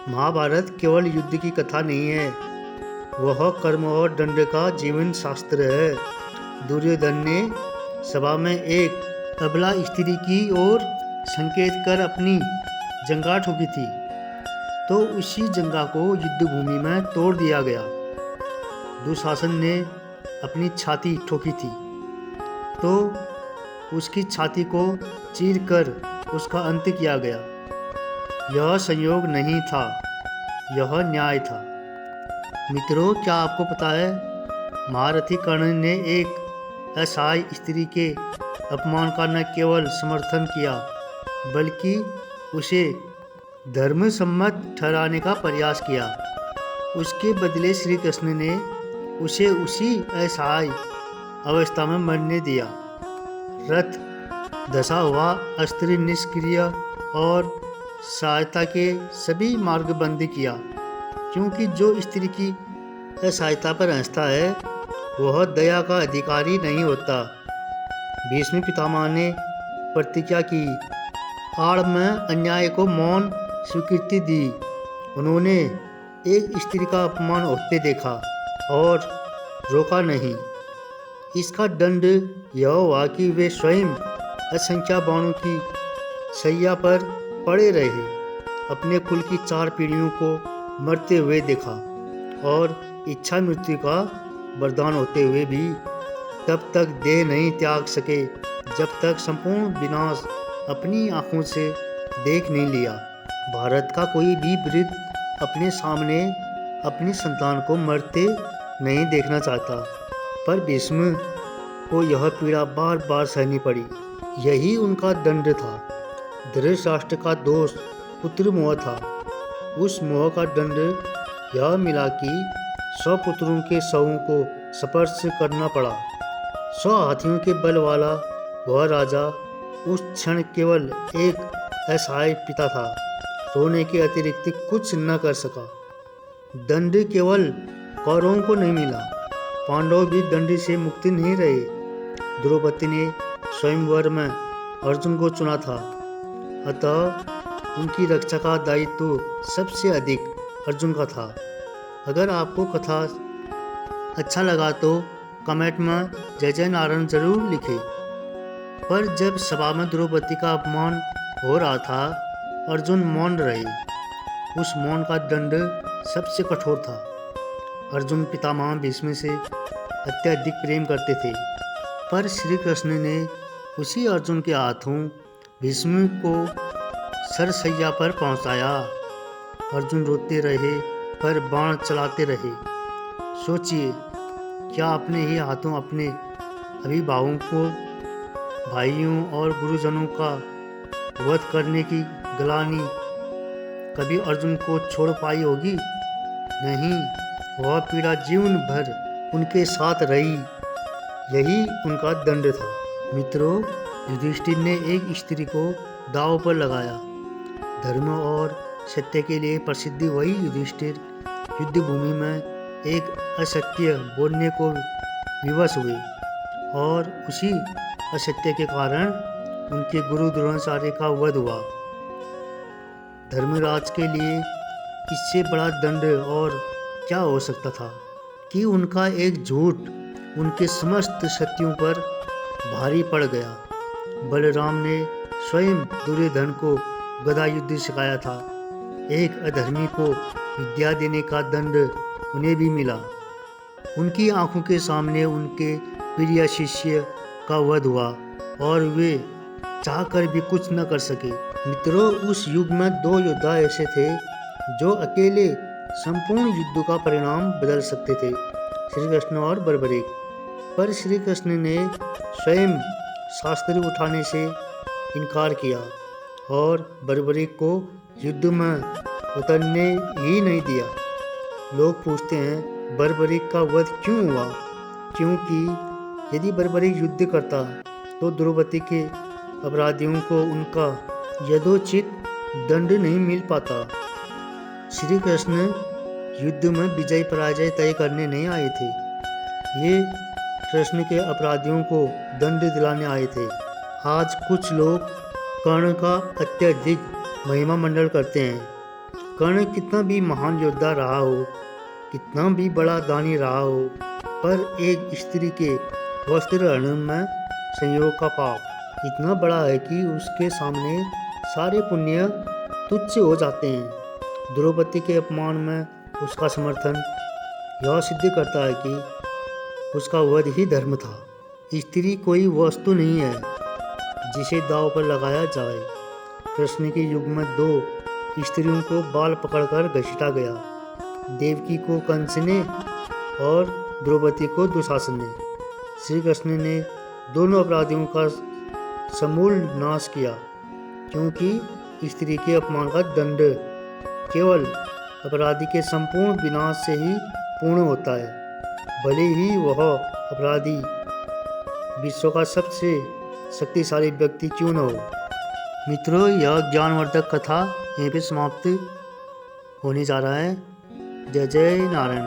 महाभारत केवल युद्ध की कथा नहीं है, वह कर्म और दंड का जीवन शास्त्र है। दुर्योधन ने सभा में एक अबला स्त्री की ओर संकेत कर अपनी जंगा ठोकी थी, तो उसी जंगा को युद्ध भूमि में तोड़ दिया गया। दुशासन ने अपनी छाती ठोकी थी, तो उसकी छाती को चीर कर उसका अंत किया गया। यह संयोग नहीं था, यह न्याय था। मित्रों, क्या आपको पता है, महारथी कर्ण ने एक असहाय स्त्री के अपमान का न केवल समर्थन किया, बल्कि उसे धर्मसम्मत ठहराने का प्रयास किया। उसके बदले श्री कृष्ण ने उसे उसी असहाय अवस्था में मरने दिया। रथ धसा हुआ, अस्त्र निष्क्रिय और सहायता के सभी मार्ग बंद किया, क्योंकि जो स्त्री की असहायता पर हंसता है वह दया का अधिकारी नहीं होता। भीष्म पितामह ने प्रतिज्ञा की, आड़ में अन्याय को मौन स्वीकृति दी। उन्होंने एक स्त्री का अपमान होते देखा और रोका नहीं। इसका दंड यह हुआ कि वे स्वयं असंख्य बाणों की शैया पर पड़े रहे। अपने कुल की 4 पीढ़ियों को मरते हुए देखा और इच्छा मृत्यु का वरदान होते हुए भी तब तक देह नहीं त्याग सके जब तक संपूर्ण विनाश अपनी आंखों से देख नहीं लिया। भारत का कोई भी वृद्ध अपने सामने अपनी संतान को मरते नहीं देखना चाहता, पर भीष्म को यह पीड़ा बार बार सहनी पड़ी। यही उनका दंड था। धृतराष्ट्र का दोष पुत्र मोह था। उस मोह का दंड यह मिला कि 100 पुत्रों के शवों को स्पर्श करना पड़ा। 100 हाथियों के बल वाला वह राजा उस क्षण केवल एक असहाय पिता था। रोने के अतिरिक्त कुछ न कर सका। दंड केवल कौरवों को नहीं मिला, पांडव भी दंड से मुक्त नहीं रहे। द्रौपदी ने स्वयंवर में अर्जुन को चुना था, अतः उनकी रक्षा का दायित्व सबसे अधिक अर्जुन का था। अगर आपको कथा अच्छा लगा तो कमेंट में जय जय नारायण जरूर लिखें। पर जब सभा में द्रौपदी का अपमान हो रहा था, अर्जुन मौन रहे। उस मौन का दंड सबसे कठोर था। अर्जुन पितामह भीष्म से अत्यधिक प्रेम करते थे, पर श्री कृष्ण ने उसी अर्जुन के हाथों भीष्म को सरसैया पर पहुंचाया। अर्जुन रोते रहे पर बाण चलाते रहे। सोचिए, क्या अपने ही हाथों अपने अभिभावकों को, भाइयों और गुरुजनों का वध करने की ग्लानि कभी अर्जुन को छोड़ पाई होगी? नहीं, वह पीड़ा जीवन भर उनके साथ रही। यही उनका दंड था। मित्रों, युधिष्ठिर ने एक स्त्री को दांव पर लगाया। धर्म और सत्य के लिए प्रसिद्ध वही युधिष्ठिर युद्ध भूमि में एक असत्य बोलने को विवश हुए, और उसी असत्य के कारण उनके गुरु द्रोणाचार्य का वध हुआ। धर्मराज के लिए इससे बड़ा दंड और क्या हो सकता था कि उनका एक झूठ उनके समस्त शक्तियों पर भारी पड़ गया। बलराम ने स्वयं दुर्योधन को गदा युद्ध सिखाया था। एक अधर्मी को विद्या देने का दंड उन्हें भी मिला। उनकी आंखों के सामने उनके प्रिय शिष्य का वध हुआ और वे चाहकर भी कुछ न कर सके। मित्रों, उस युग में 2 योद्धा ऐसे थे जो अकेले संपूर्ण युद्ध का परिणाम बदल सकते थे, श्री कृष्ण और बर्बरीक। पर श्री कृष्ण ने स्वयं शास्त्र उठाने से इनकार किया और बर्बरीक को युद्ध में उतरने ही नहीं दिया। लोग पूछते हैं, बर्बरीक का वध क्यों हुआ? क्योंकि यदि बर्बरीक युद्ध करता तो द्रौपदी के अपराधियों को उनका यथोचित दंड नहीं मिल पाता। श्री कृष्ण युद्ध में विजय पराजय तय करने नहीं आए थे। ये कृष्ण के अपराधियों को दंड दिलाने आए थे। आज कुछ लोग कर्ण का अत्यधिक महिमा मंडल करते हैं कर्ण कितना भी महान योद्धा रहा हो, कितना भी बड़ा दानी रहा हो, पर एक स्त्री के वस्त्र हनन में संयोग का पाप इतना बड़ा है कि उसके सामने सारे पुण्य तुच्छ हो जाते हैं। द्रौपदी के अपमान में उसका समर्थन यह सिद्ध करता है कि उसका वध ही धर्म था। स्त्री कोई वस्तु नहीं है जिसे दांव पर लगाया जाए। कृष्ण के युग में 2 स्त्रियों को बाल पकड़कर घसीटा गया, देवकी को कंस ने और द्रौपदी को दुशासन ने। श्री कृष्ण ने दोनों अपराधियों का समूल नाश किया, क्योंकि स्त्री के अपमान का दंड केवल अपराधी के संपूर्ण विनाश से ही पूर्ण होता है, भले ही वह अपराधी विश्व का सबसे शक्तिशाली व्यक्ति क्यों न हो। मित्रों, यह ज्ञानवर्धक कथा यहीं पे समाप्त होने जा रहा है। जय जय नारायण।